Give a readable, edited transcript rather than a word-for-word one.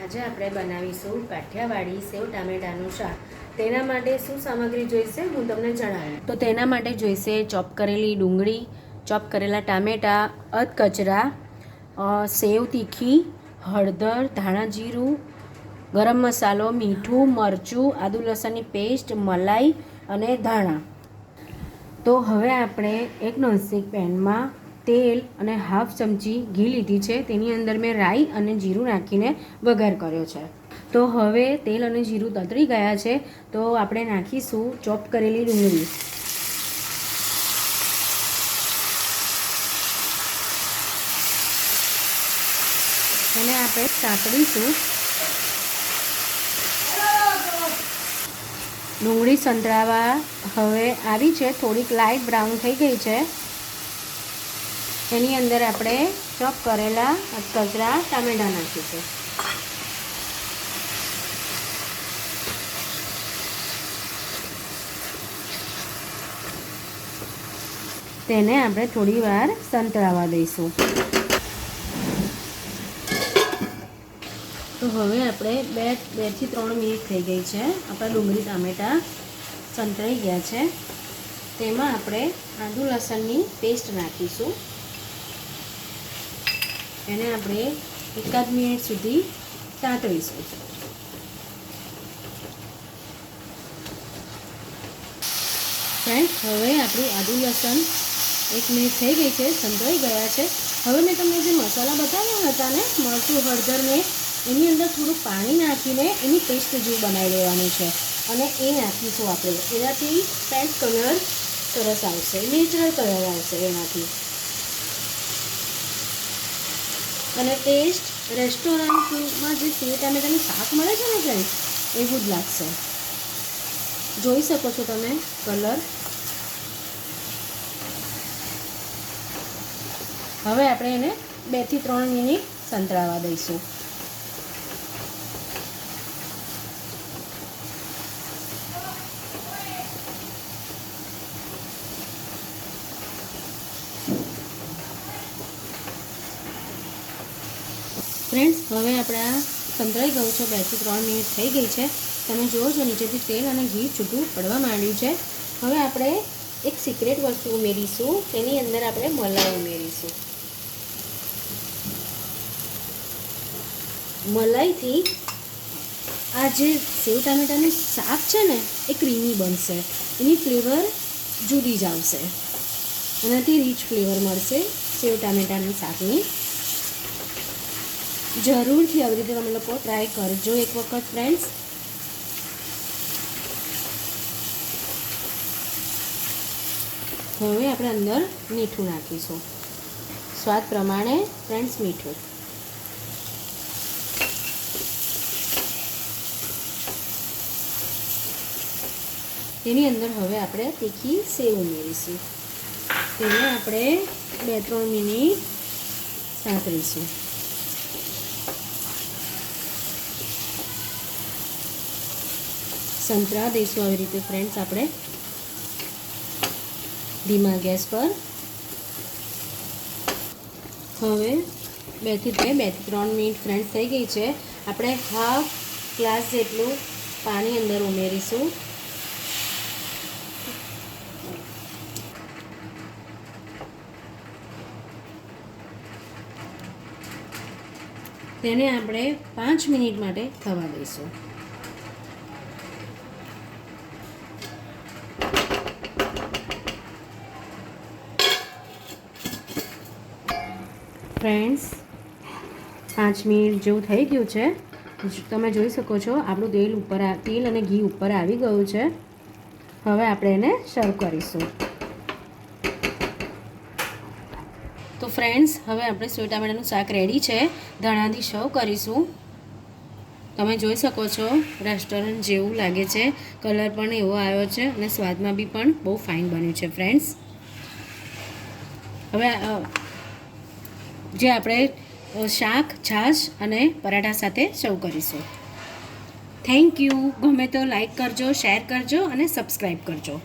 આજે આપણે બનાવીશું કાઠિયાવાડી સેવ ટામેટાનું શાક. તેના માટે શું સામગ્રી જોઈશે હું તમને જણાવું. તો તેના માટે જોઈશે ચોપ કરેલી ડુંગળી, ચોપ કરેલા ટામેટા, અધકચરા, સેવ તીખી, હળદર, ધાણા જીરું, ગરમ મસાલો, મીઠું, મરચું, આદુ લસણની પેસ્ટ, મલાઈ અને ધાણા. તો હવે આપણે એક નોનસ્ટિક પેનમાં તેલ અને હાફ ચમચી ઘી લીધી છે. તેની અંદર મેં રાઈ અને જીરું નાખીને વઘાર કર્યો છે. તો હવે તેલ અને જીરું તતરી ગયા છે તો આપણે નાખીશું ચોપ કરેલી ડુંગળી. એને આપણે સાંતળીશું. ડુંગળી સંતળાવા હવે આવી છે, થોડીક લાઇટ બ્રાઉન થઈ ગઈ છે. એની અંદર આપણે ચોપ કરેલા અધકચરા ટામેટાં નાખીશું. તેને આપણે થોડી વાર સંતળાવા દઈશું. તો હવે આપણે બે થી 3 મિનિટ થઈ ગઈ છે. આપણા ડુંગળી ટામેટાં સંતળાઈ ગયા છે. તેમાં આપણે આદુ લસણની પેસ્ટ નાખીશું. એને આપણે 1 મિનિટ સુધી સાંતળીશું. ફ્રેન્ડ, હવે આપણું આદુ લસણ 1 મિનિટ થઈ ગઈ છે, સંતળાઈ ગયા છે. હવે મેં તમને જે મસાલા બતાવ્યા હતા ને, મરચું, હળદર ને, એની અંદર થોડું પાણી નાખીને એની પેસ્ટ જેવું બનાવી લેવાનું છે અને એ નાખીશું આપણે. એનાથી ફ્રેન્ડ કલર સરસ આવશે, નેચરલ કલર આવશે એનાથી. અને ટેસ્ટ રેસ્ટોરન્ટમાં જે સેવ ટામેટાનું શાક મળે છે ને ફ્રેન્ડ, એવું જ લાગશે. જોઈ શકો છો તમે કલર. હવે આપણે એને 2 થી 3 મિનિટ સંતળાવા દઈશું. ફ્રેન્ડ્સ, હવે આપણા સંતળાઈ ગયું છે. 2 થી 3 મિનિટ થઈ ગઈ છે. તમે જુઓ છો નીચેથી તેલ અને ઘી છૂટું પડવા માંડ્યું છે. હવે આપણે એક સિક્રેટ વસ્તુ ઉમેરીશું. તેની અંદર આપણે મલાઈ ઉમેરીશું. મલાઈથી આ જે સેવ ટામેટાનું શાક છે ને એ ક્રીમી બનશે. એની ફ્લેવર જુદી જ આવશે. એનાથી રીચ ફ્લેવર મળશે સેવ ટામેટાના શાકની. જરૂરથી આવી રીતે તમે લોકો ટ્રાય કરજો એક વખત ફ્રેન્ડ્સ. હવે આપણે અંદર મીઠું નાખીશું, સ્વાદ પ્રમાણે ફ્રેન્ડ્સ મીઠું. તેની અંદર હવે આપણે તીખી સેવ ઉમેરીશું. તેને આપણે 2-3 મિનિટ સાંતળીશું. સંતળા દઈશું આવી રીતે ફ્રેન્ડ્સ આપણે ધીમા ગેસ પર. હવે 2 થી 3 મિનિટ ફ્રેન્ડ્સ થઈ ગઈ છે. આપણે હાફ ગ્લાસ જેટલું પાણી અંદર ઉમેરીશું. તેને આપણે 5 મિનિટ માટે થવા દઈશું. ફ્રેન્ડ્સ, 5 મિનિટ જેવું થઈ ગયું છે. તમે જોઈ શકો છો આપણું તેલ અને ઘી ઉપર આવી ગયું છે. હવે આપણે એને સર્વ કરીશું. તો ફ્રેન્ડ્સ, હવે આપણે સેવ ટામેટાનું શાક રેડી છે. ધાણાથી સર્વ કરીશું. તમે જોઈ શકો છો રેસ્ટોરન્ટ જેવું લાગે છે. કલર પણ એવો આવ્યો છે અને સ્વાદમાં બી પણ બહુ ફાઇન બન્યું છે ફ્રેન્ડ્સ. હવે જે આપણે શાક, છાશ અને પરાઠા સાથે સર્વ કરીશું. Thank you. ગમે તો લાઈક કરજો, શેર કરજો અને સબસ્ક્રાઈબ કરજો.